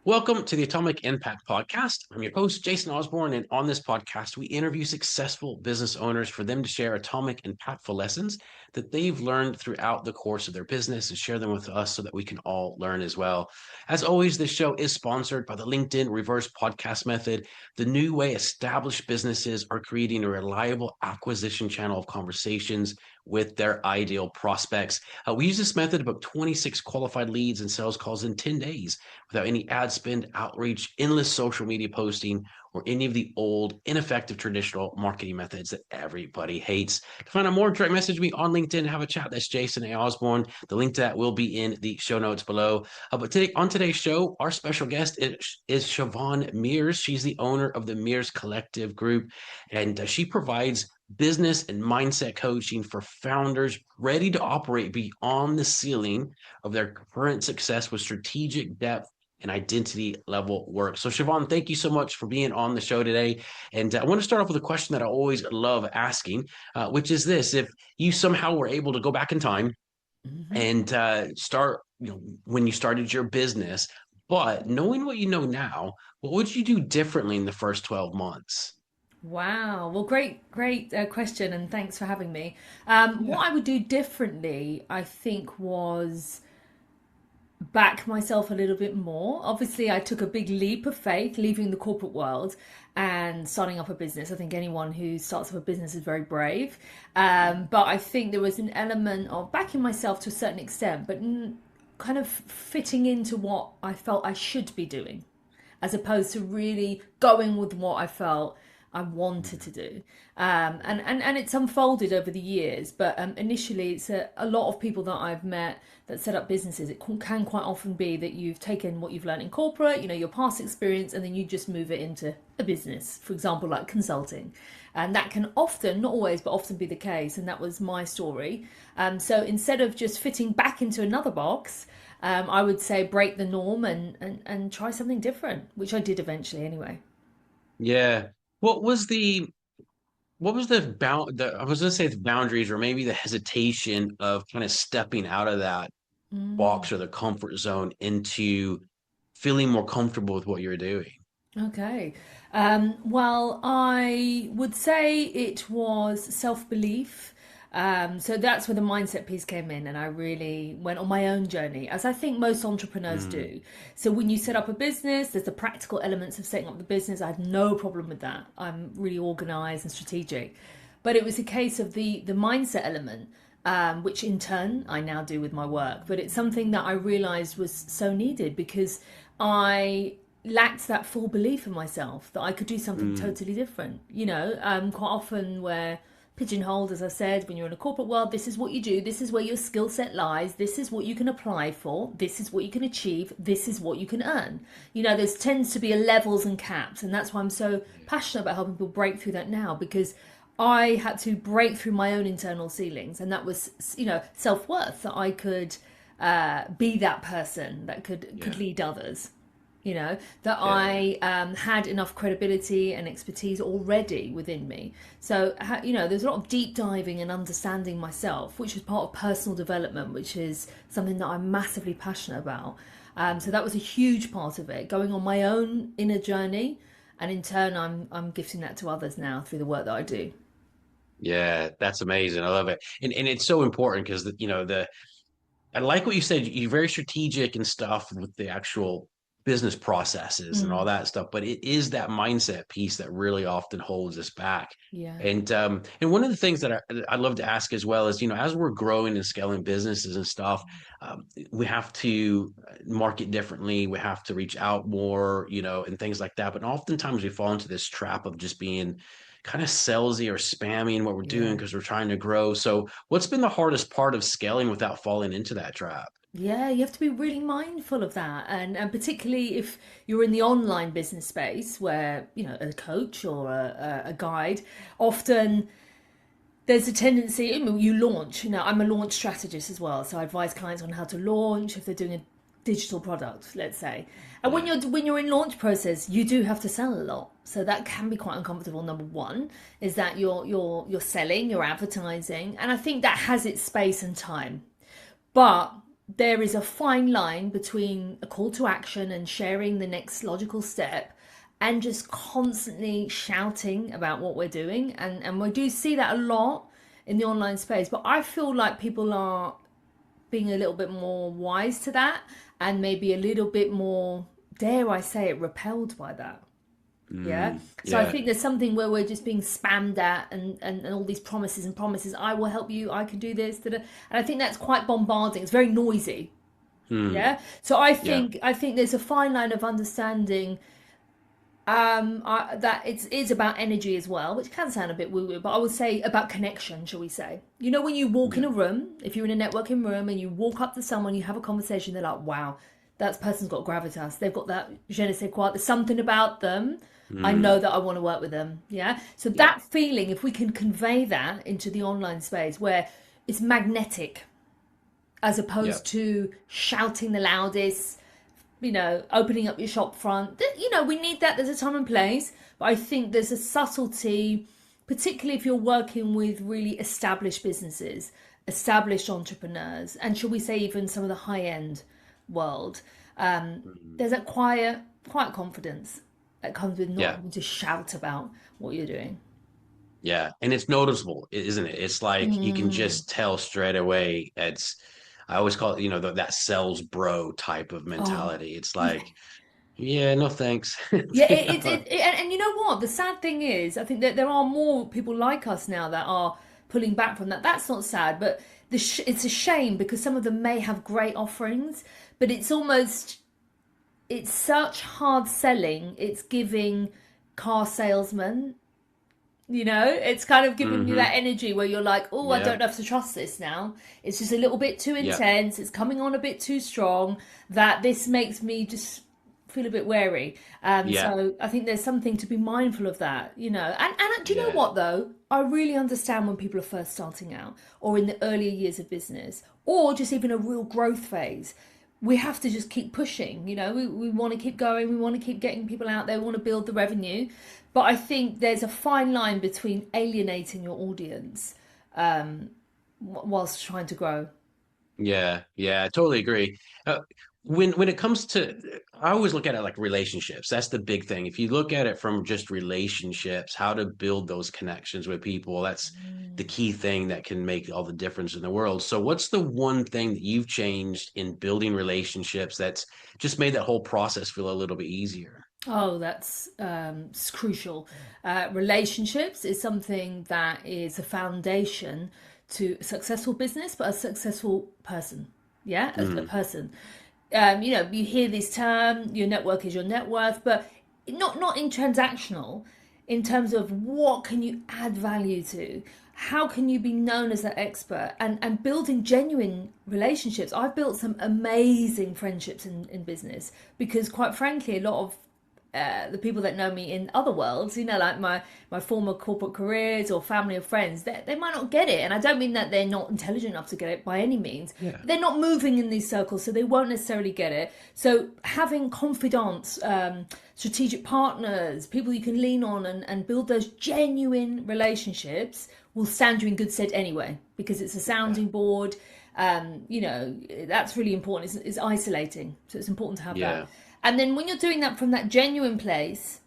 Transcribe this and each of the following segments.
Welcome to the Atomic Impact Podcast. I'm your host, Jason Osborn, and on this podcast, we interview successful business owners for them to share atomic, impactful lessons that they've learned throughout the course of their business and share them with us so that we can all learn as well. As always, this show is sponsored by the LinkedIn Reverse Podcast Method, the new way established businesses are creating a reliable acquisition channel of conversations with their ideal prospects. We use this method about 26 qualified leads and sales calls in 10 days without any ad spend, outreach, endless social media posting, or any of the old, ineffective traditional marketing methods that everybody hates. To find out more, direct message me on LinkedIn and have a chat. That's Jason A. Osborn. The link to that will be in the show notes below. But today, on today's show, our special guest is Siobhan Mears. She's the owner of the Mears Collective Group, and she provides business and mindset coaching for founders ready to operate beyond the ceiling of their current success with strategic depth and identity level work. So, Siobhan, thank you so much for being on the show today. And I want to start off with a question that I always love asking, which is this: if you somehow were able to go back in time and start, when you started your business, but knowing what you know now, what would you do differently in the first 12 months? Wow. Well, great question, and thanks for having me. Yeah. What I would do differently, I think, was back myself a little bit more. Obviously, I took a big leap of faith, leaving the corporate world and starting up a business. I think anyone who starts up a business is very brave. But I think there was an element of backing myself to a certain extent, but kind of fitting into what I felt I should be doing, as opposed to really going with what I felt I wanted to do. And it's unfolded over the years, but initially it's a lot of people that I've met that set up businesses. It can quite often be that you've taken what you've learned in corporate, your past experience, and then you just move it into a business, for example, like consulting. And that can often, not always, but often be the case. And that was my story. So instead of just fitting back into another box, I would say break the norm and try something different, which I did eventually anyway. Yeah. What was the I was gonna say the boundaries or maybe the hesitation of kind of stepping out of that box or the comfort zone into feeling more comfortable with what you're doing? Okay. Well, I would say it was self belief. So that's where the mindset piece came in, and I really went on my own journey, as I think most entrepreneurs Mm, do. So when you set up a business, there's the practical elements of setting up the business. I had no problem with that. I'm really organized and strategic, but it was a case of the mindset element, which in turn I now do with my work. But it's something that I realized was so needed because I lacked that full belief in myself that I could do something mm, totally different. Quite often we're pigeonholed, as I said, when you're in a corporate world. This is what you do. This is where your skill set lies. This is what you can apply for. This is what you can achieve. This is what you can earn. There tends to be a levels and caps, and that's why I'm so passionate about helping people break through that now because I had to break through my own internal ceilings, and that was, self worth that I could be that person that could yeah, lead others. That yeah, I had enough credibility and expertise already within me. So, there's a lot of deep diving and understanding myself, which is part of personal development, which is something that I'm massively passionate about. So that was a huge part of it, going on my own inner journey, and in turn, I'm gifting that to others now through the work that I do. yeah. That's amazing. I love it, and it's so important because the I like what you said. You're very strategic and stuff with the actual business processes and all Mm, that stuff, but it is that mindset piece that really often holds us back. yeah. And one of the things that I love to ask as well is, as we're growing and scaling businesses and stuff, we have to market differently. We have to reach out more, and things like that. But oftentimes we fall into this trap of just being kind of salesy or spammy in what we're doing Yeah. because we're trying to grow. So what's been the hardest part of scaling without falling into that trap? Yeah, you have to be really mindful of that. And particularly if you're in the online business space where, a coach or a guide, often there's a tendency, you launch, I'm a launch strategist as well. So I advise clients on how to launch if they're doing a digital product, let's say. And when Yeah. you're in launch process, you do have to sell a lot. So that can be quite uncomfortable. Number one is that you're selling, you're advertising, and I think that has its space and time. But there is a fine line between a call to action and sharing the next logical step and just constantly shouting about what we're doing. And we do see that a lot in the online space. But I feel like people are being a little bit more wise to that and maybe a little bit more, dare I say it, repelled by that. Yeah. So I Yeah. think there's something where we're just being spammed at and all these promises and promises. I will help you. I can do this. Da-da. And I think that's quite bombarding. It's very noisy. Mm, Yeah. So I yeah. think I think there's a fine line of understanding that it is about energy as well, which can sound a bit woo woo, but I would say about connection, shall we say? You know, when you walk in Yeah. a room, if you're in a networking room and you walk up to someone, you have a conversation, they're like, wow, that person's got gravitas. They've got that je ne sais quoi. There's something about them. I know Mm, that I want to work with them. Yeah. So yeah. that feeling, if we can convey that into the online space where it's magnetic as Yeah. opposed to shouting the loudest, opening up your shop front. We need that. There's a time and place, but I think there's a subtlety, particularly if you're working with really established businesses, established entrepreneurs, and shall we say even some of the high end world. Mm, There's that quiet confidence that comes with not yeah. having to shout about what you're doing. Yeah. And it's noticeable, isn't it? It's like you can Mm. just tell straight away. I always call it, that sales bro type of Oh, mentality. It's yeah. like, yeah, no thanks. Yeah, You know? and you know what? The sad thing is, I think that there are more people like us now that are pulling back from that. That's not sad, but it's a shame because some of them may have great offerings, but it's such hard selling. It's giving car salesman. It's kind of giving you Hmm. that energy where you're like, oh, I Yeah. don't have to trust this now. It's just a little bit too Yeah. intense. It's coming on a bit too strong. That this makes me just feel a bit wary. Yeah. So I think there's something to be mindful of that. And do you know Yeah. what though? I really understand when people are first starting out, or in the earlier years of business, or just even a real growth phase. We have to just keep pushing. We want to keep going. We want to keep getting people out there. We want to build the revenue. But I think there's a fine line between alienating your audience whilst trying to grow. Yeah, yeah, I totally agree. When it comes to, I always look at it like relationships. That's the big thing. If you look at it from just relationships, how to build those connections with people, that's the key thing that can make all the difference in the world. So, what's the one thing that you've changed in building relationships that's just made that whole process feel a little bit easier? Oh, that's it's crucial. Relationships is something that is a foundation to a successful business, but a successful person. Yeah, a Mm, person. You hear this term, your network is your net worth, but not in transactional, in terms of what can you add value to, how can you be known as that expert, and building genuine relationships. I've built some amazing friendships in business because, quite frankly, a lot of the people that know me in other worlds, like my former corporate careers or family or friends, they might not get it. And I don't mean that they're not intelligent enough to get it by any means. yeah, They're not moving in these circles, so they won't necessarily get it. So having confidants, strategic partners, people you can lean on and build those genuine relationships will stand you in good stead anyway, because it's a yeah, sounding board. That's really important. It's isolating, so it's important to have that. yeah, And then when you're doing that from that genuine place,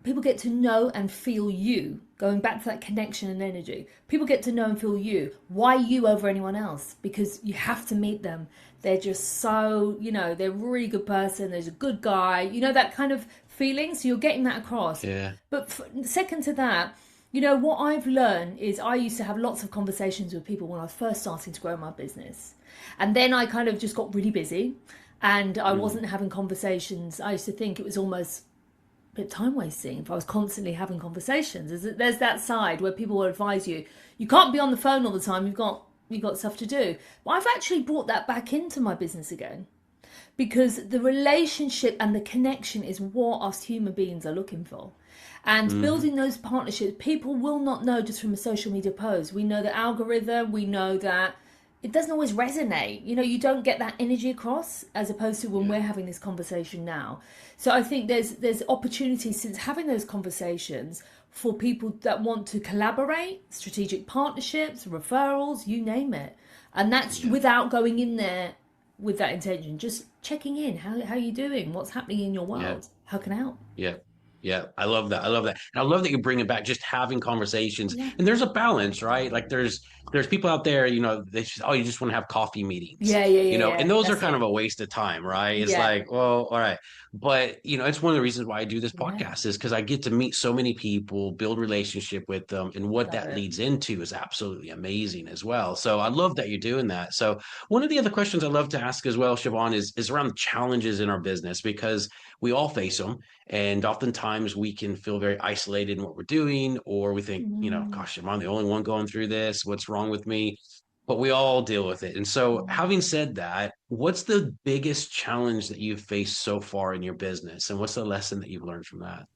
people get to know and feel you. Going back to that connection and energy, people get to know and feel you. Why you over anyone else? Because you have to meet them. They're just so, they're a really good person. There's a good guy, that kind of feeling. So you're getting that across. yeah, But second to that, what I've learned is I used to have lots of conversations with people when I was first starting to grow my business. And then I kind of just got really busy and I mm, wasn't having conversations. I used to think it was almost a bit time wasting if I was constantly having conversations. There's that side where people will advise you, you can't be on the phone all the time. You've got stuff to do. But I've actually brought that back into my business again because the relationship and the connection is what us human beings are looking for. And hmm, building those partnerships, people will not know just from a social media post. We know the algorithm, we know that it doesn't always resonate. You don't get that energy across as opposed to when yeah, we're having this conversation now. So I think there's opportunities since having those conversations for people that want to collaborate, strategic partnerships, referrals, you name it. And that's yeah, without going in there. with that intention, just checking in. How are you doing? What's happening in your Yeah. world? How can I help? Yeah. Yeah. I love that. I love that. And I love that you bring it back, just having conversations. Yeah. And there's a balance, right? Like there's people out there, they just, oh, you just want to have coffee meetings, Yeah, yeah, yeah, and yeah. those are That's kind of it. a waste of time, right? It's Yeah, like, well, all right. But it's one of the reasons why I do this yeah. podcast is because I get to meet so many people, build relationship with them, and what Love that it. leads into is absolutely amazing as well. So I love that you're doing that. So one of the other questions I love to ask as well, Siobhan, is around the challenges in our business because we all face them. And oftentimes we can feel very isolated in what we're doing, or we think, Mm. gosh, am I the only one going through this? What's wrong with me? But we all deal with it. And so, Mm. having said that, what's the biggest challenge that you've faced so far in your business? And what's the lesson that you've learned from that?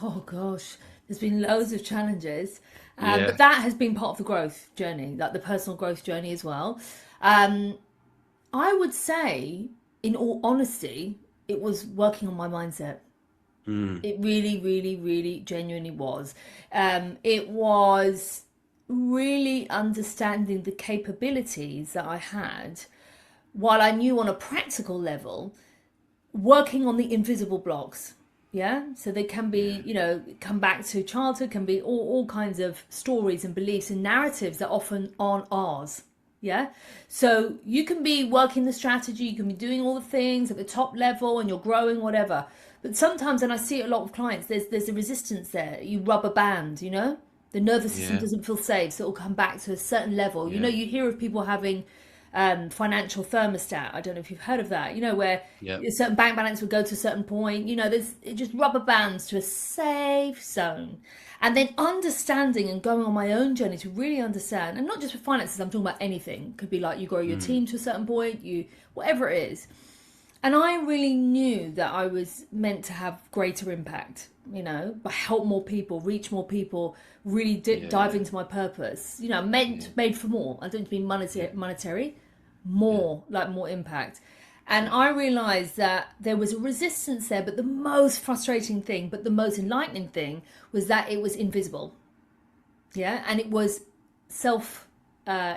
Oh gosh, there's been loads of challenges, but Yeah. that has been part of the growth journey, like the personal growth journey as well. Um, I would say, in all honesty, it was working on my mindset. Mm, It really, really, really genuinely was. It was really understanding the capabilities that I had, while I knew on a practical level, working on the invisible blocks. Yeah. So they can be, yeah. come back to childhood, can be all kinds of stories and beliefs and narratives that often aren't ours. Yeah. So you can be working the strategy, you can be doing all the things at the top level and you're growing, whatever. But sometimes, and I see it a lot of clients, there's a resistance there. You rubber band, the nervous system Yeah. doesn't feel safe, so it'll come back to a certain level. Yeah. You hear of people having financial thermostat. I don't know if you've heard of that. Where Yeah. a certain bank balance would go to a certain point. There's it just rubber bands to a safe zone, and then understanding and going on my own journey to really understand, and not just for finances. I'm talking about anything. It could be like you grow your Mm, team to a certain point, you whatever it is. And I really knew that I was meant to have greater impact, but help more people, reach more people, really dive yeah. into my purpose. Yeah. Made for more. I don't mean Yeah. monetary, Yeah. more like more impact. And Yeah. I realized that there was a resistance there, but the most frustrating thing, but the most enlightening thing was that it was invisible. Yeah. And it was self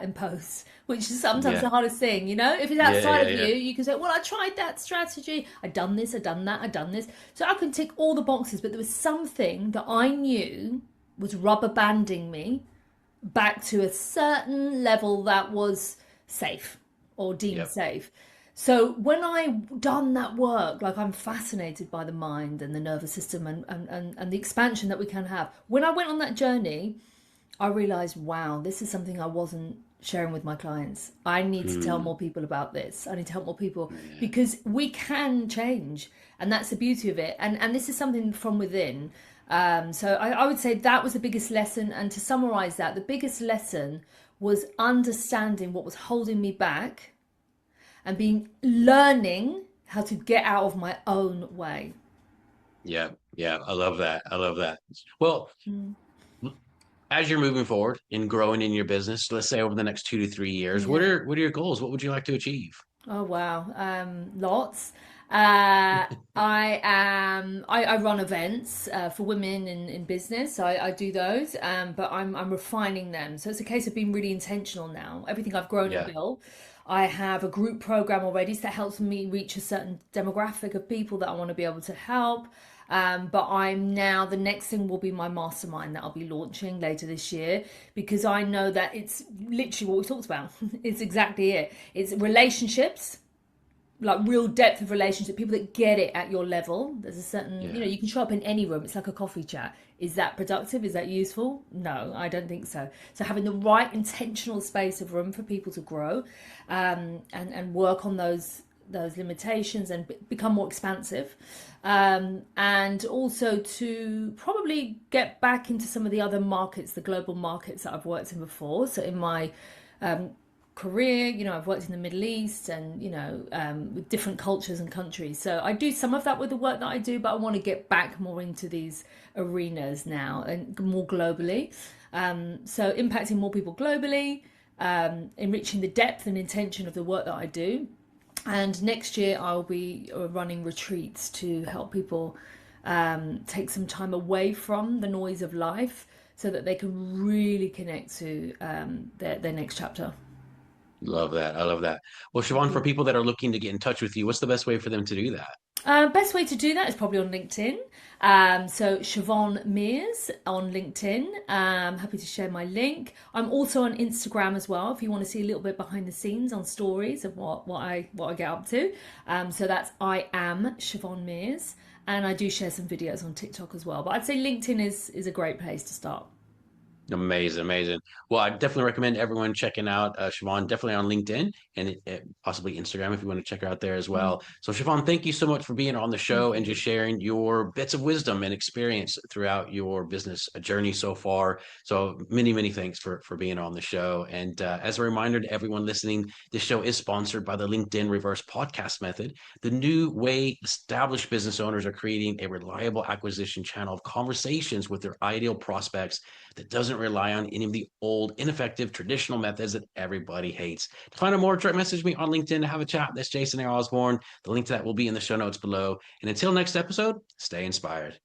imposed, which is sometimes Yeah. the hardest thing. If it's Yeah. outside Yeah. of you, Yeah. you can say, well, I tried that strategy, I done this, I done that, I done this. So I can tick all the boxes, but there was something that I knew was rubber banding me back to a certain level that was safe or deemed Yep. safe. So when I done that work, like I'm fascinated by the mind and the nervous system and the expansion that we can have. When I went on that journey, I realized, wow, this is something I wasn't sharing with my clients. I need to tell Mm, more people about this. I need to help more people yeah. because we can change, and that's the beauty of it. And this is something from within. So I would say that was the biggest lesson. And to summarize that, the biggest lesson was understanding what was holding me back and being learning how to get out of my own way. Yeah. Yeah. I love that. I love that. Well, Mm. as you're moving forward and growing in your business, let's say over the next 2 to 3 years, what Yeah. are what are your goals? What would you like to achieve? Oh wow, lots. I run events for women in business. So I do those, but I'm refining them. So it's a case of being really intentional now. Everything I've grown and Yeah. built. I have a group program already, so that helps me reach a certain demographic of people that I want to be able to help. But I'm now, the next thing will be my mastermind that I'll be launching later this year because I know that it's literally what we talked about. It's exactly it. It's relationships, like real depth of relationship, people that get it at your level. There's a certain, Yeah. you can show up in any room. It's like a coffee chat. Is that productive? Is that useful? No, I don't think so. So having the right intentional space of room for people to grow, and work on those limitations and become more expansive, and also to probably get back into some of the other markets, the global markets that I've worked in before. So in my career, I've worked in the Middle East and, with different cultures and countries. So I do some of that with the work that I do, but I want to get back more into these arenas now and more globally. So impacting more people globally, enriching the depth and intention of the work that I do. And next year I'll be running retreats to help people take some time away from the noise of life so that they can really connect to their next chapter. Love that. I love that. Well, Thank Siobhan, for you. people that are looking to get in touch with you, what's the best way for them to do that? Best way to do that is probably on LinkedIn. So Siobhan Mears on LinkedIn. Happy to share my link. I'm also on Instagram as well. If you want to see a little bit behind the scenes on stories of what I get up to. So that's I am Siobhan Mears, and I do share some videos on TikTok as well. But I'd say LinkedIn is a great place to start. Amazing, amazing. Well, I definitely recommend everyone checking out Siobhan, definitely on LinkedIn and possibly Instagram if you want to check her out there as Mm, well. So, Siobhan, thank you so much for being on the show thank and just you. sharing your bits of wisdom and experience throughout your business journey so far. So, many, many thanks for being on the show. And as a reminder to everyone listening, this show is sponsored by the LinkedIn Reverse Podcast Method, the new way established business owners are creating a reliable acquisition channel of conversations with their ideal prospects that doesn't rely on any of the old, ineffective, traditional methods that everybody hates. To find out more, direct message me on LinkedIn to have a chat. That's Jason Osborn. The link to that will be in the show notes below. And until next episode, stay inspired.